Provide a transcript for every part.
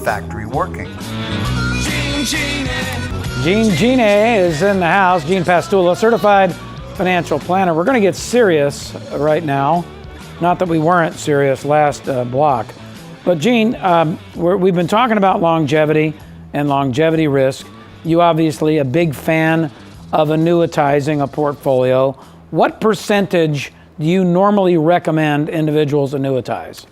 factory working. Gene Gene is in the house. Gene Pastula, certified financial planner. We're going to get serious right now. Not that we weren't serious last block. But Gene, we've been talking about longevity and longevity risk. You obviously a big fan of annuitizing a portfolio. What percentage do you normally recommend individuals annuitize?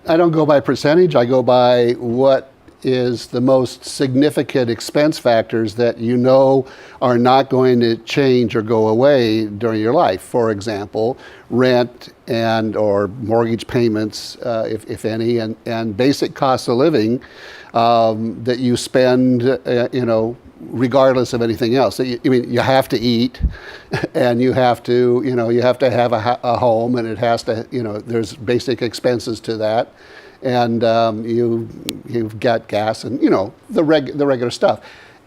I don't go by percentage. I go by what is the most significant expense factors that you know are not going to change or go away during your life. For example, rent and or mortgage payments, if any, and basic cost of living that you spend, regardless of anything else. I mean, you have to eat, and you have to have a home, and it has to, there's basic expenses to that. And you've got gas and the regular stuff.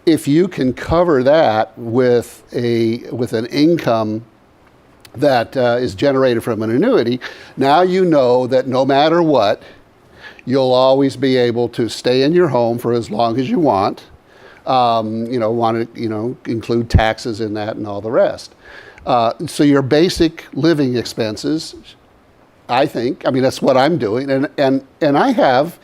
If you can cover that with an income that is generated from an annuity, now you know that no matter what, you'll always be able to stay in your home for as long as you want. Want to include taxes in that and all the rest. So your basic living expenses, I mean, that's what I'm doing. And I have,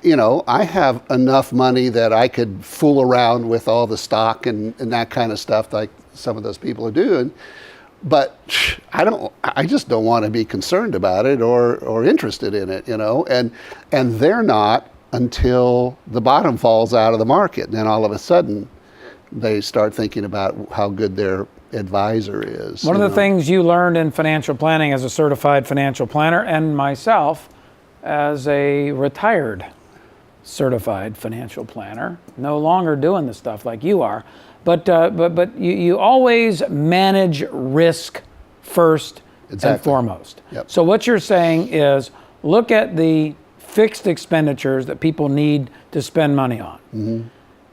I have enough money that I could fool around with all the stock and that kind of stuff like some of those people are doing. But I just don't want to be concerned about it or interested in it, and they're not until the bottom falls out of the market. And then all of a sudden they start thinking about how good their advisor is. One of the things you learned in financial planning as a certified financial planner, and myself as a retired certified financial planner, no longer doing the stuff like you are, but you always manage risk first and foremost. Yep. So what you're saying is look at the fixed expenditures that people need to spend money on. Mm-hmm.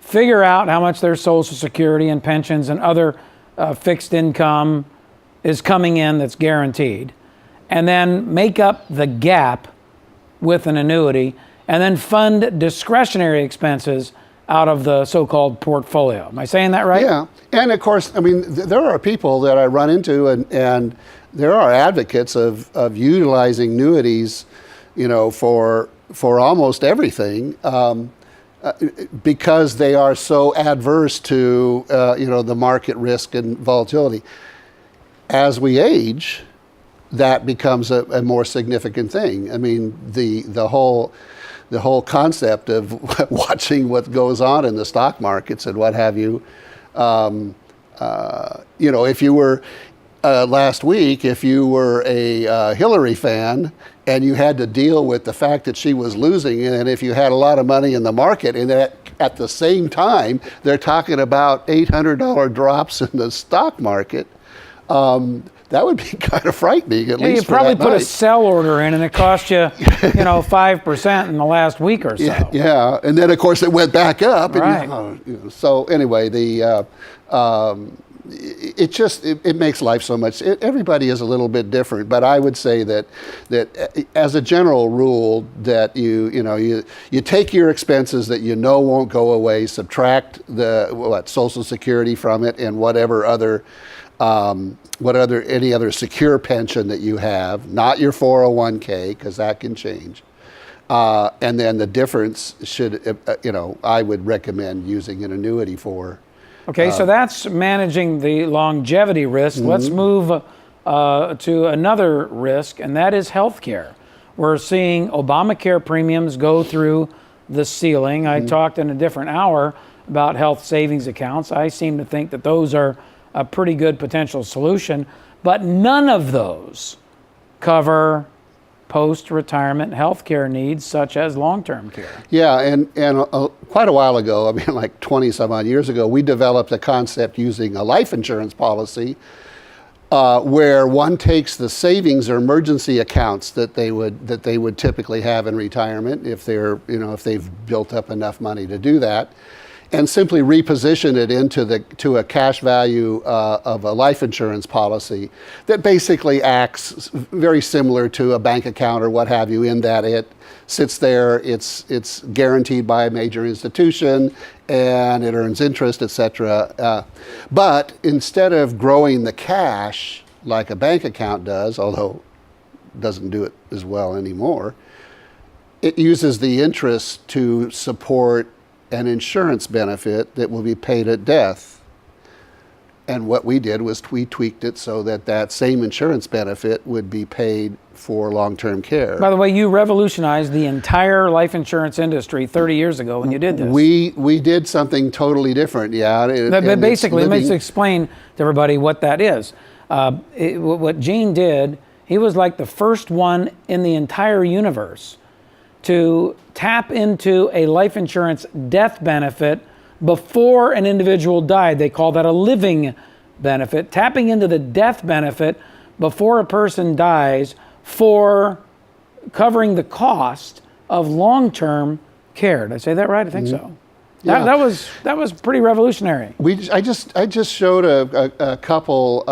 Figure out how much their Social Security and pensions and other fixed income is coming in that's guaranteed, and then make up the gap with an annuity, and then fund discretionary expenses out of the so-called portfolio. Am I saying that right? Yeah, and of course, I mean, there are people that I run into, and there are advocates of utilizing annuities, for almost everything. Because they are so adverse to the market risk and volatility. As we age, that becomes a more significant thing. I mean, the whole concept of watching what goes on in the stock markets and what have you. If you were last week, if you were a Hillary fan and you had to deal with the fact that she was losing, and if you had a lot of money in the market, and at the same time they're talking about $800 drops in the stock market, that would be kind of frightening. At least you probably put a sell order in, and it cost you, 5% in the last week or so. Yeah, and then of course it went back up. Right. And, so anyway, it makes life so much. Everybody is a little bit different, but I would say that as a general rule, that you take your expenses that won't go away, subtract Social Security from it, and any other secure pension that you have, not your 401k, because that can change. And then the difference I would recommend using an annuity for. Okay, so that's managing the longevity risk. Mm-hmm. Let's move to another risk, and that is healthcare. We're seeing Obamacare premiums go through the ceiling. Mm-hmm. I talked in a different hour about health savings accounts. I seem to think that those are a pretty good potential solution, but none of those cover post-retirement healthcare needs such as long-term care. Yeah, and quite a while ago, like 20 some odd years ago, we developed a concept using a life insurance policy where one takes the savings or emergency accounts that they would typically have in retirement if they've built up enough money to do that, and simply reposition it to a cash value of a life insurance policy that basically acts very similar to a bank account or what have you, in that it sits there, it's guaranteed by a major institution, and it earns interest, etc. But instead of growing the cash like a bank account does, although it doesn't do it as well anymore, it uses the interest to support an insurance benefit that will be paid at death. And what we did was we tweaked it so that that same insurance benefit would be paid for long-term care. By the way, you revolutionized the entire life insurance industry 30 years ago when you did this. We did something totally different, yeah. But basically, let me explain to everybody what that is. What Gene did, he was like the first one in the entire universe to tap into a life insurance death benefit before an individual died. They call that a living benefit. Tapping into the death benefit before a person dies for covering the cost of long-term care. Did I say that right? I think so. Yeah. That was pretty revolutionary. I just showed a couple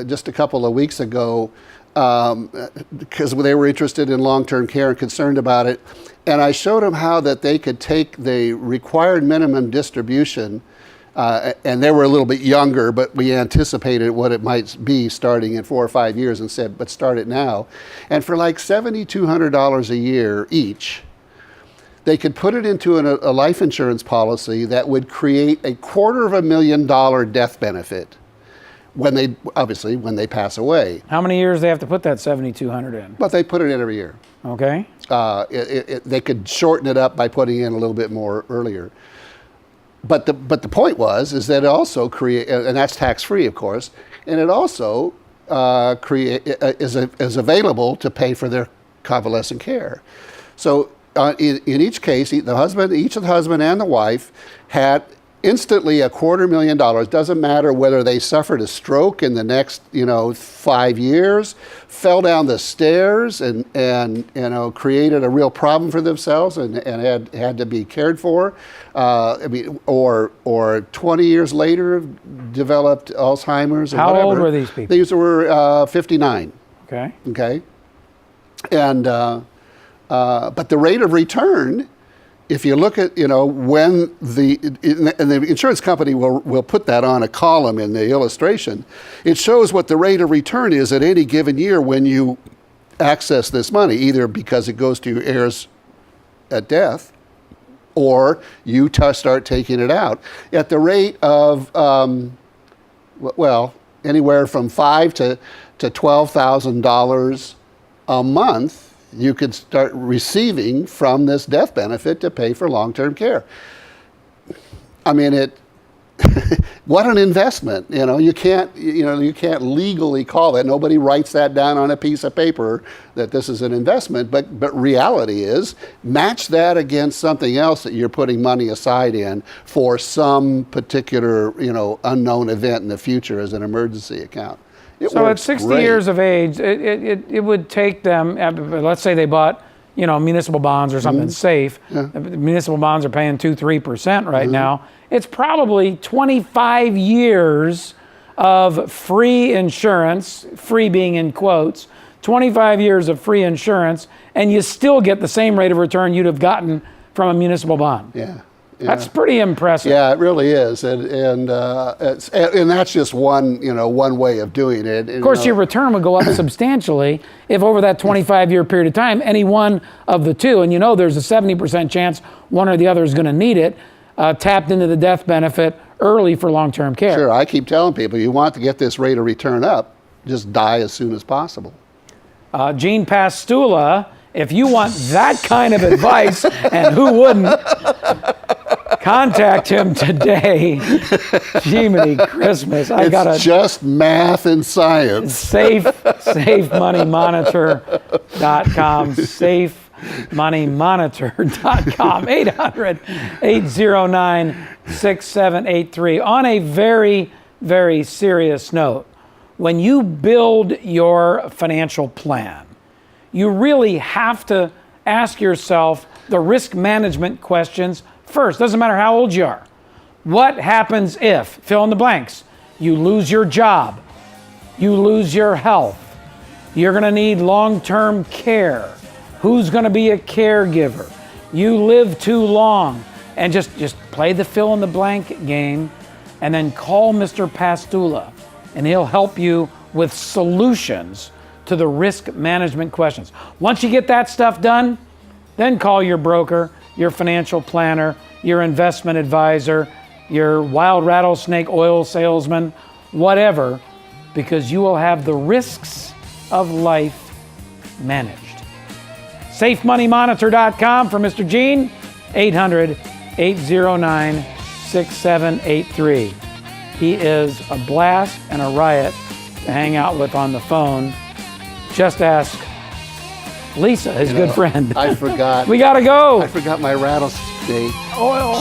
just a couple of weeks ago, because they were interested in long-term care and concerned about it. And I showed them how that they could take the required minimum distribution, and they were a little bit younger, but we anticipated what it might be starting in 4 or 5 years, and said, but start it now. And for like $7,200 a year each, they could put it into a life insurance policy that would create $250,000 death benefit when they pass away. How many years they have to put that 7,200 in? But they put it in every year. Okay. They could shorten it up by putting in a little bit more earlier. But the point is that it also and that's tax-free, of course, and it also is available to pay for their convalescent care. So in each case, each of the husband and the wife had instantly $250,000. Doesn't matter whether they suffered a stroke in the next 5 years, fell down the stairs and created a real problem for themselves and had to be cared for. Or 20 years later developed Alzheimer's. Or How whatever. old were these people? These were 59. Okay. Okay. And but the rate of return, if you look at, when the insurance company will put that on a column in the illustration, it shows what the rate of return is at any given year when you access this money, either because it goes to your heirs at death or you start taking it out at the rate of, anywhere from $5,000 to $12,000 a month. You could start receiving from this death benefit to pay for long-term care. I mean, what an investment. You can't legally call that. Nobody writes that down on a piece of paper that this is an investment, but reality is, match that against something else that you're putting money aside in for some particular, unknown event in the future as an emergency account. So at 60 years of age, it would take them, let's say they bought, municipal bonds or something safe. Yeah. Municipal bonds are paying 2-3% right now. It's probably 25 years of free insurance, free being in quotes, 25 years of free insurance, and you still get the same rate of return you'd have gotten from a municipal bond. Yeah. That's pretty impressive. Yeah, it really is, and that's just one way of doing it. Of course, your return would go up substantially if over that 25-year period of time, any one of the two, and there's a 70% chance one or the other is going to need it, tapped into the death benefit early for long-term care. Sure, I keep telling people, you want to get this rate of return up, just die as soon as possible. Gene Pastula, if you want that kind of advice, and who wouldn't, contact him today. Jiminy Christmas. It's just math and science. SafeMoneyMonitor.com. SafeMoneyMonitor.com. 800-809-6783. On a very, very serious note, when you build your financial plan, you really have to ask yourself the risk management questions first, doesn't matter how old you are. What happens if, fill in the blanks, you lose your job, you lose your health, you're going to need long-term care, who's going to be a caregiver, you live too long, and just play the fill in the blank game, and then call Mr. Pastula, and he'll help you with solutions to the risk management questions. Once you get that stuff done, then call your broker, your financial planner, your investment advisor, your wild rattlesnake oil salesman, whatever, because you will have the risks of life managed. SafeMoneyMonitor.com for Mr. Gene, 800-809-6783. He is a blast and a riot to hang out with on the phone. Just ask Lisa, his good friend. I forgot. We gotta go. I forgot my rattlesnake Oil.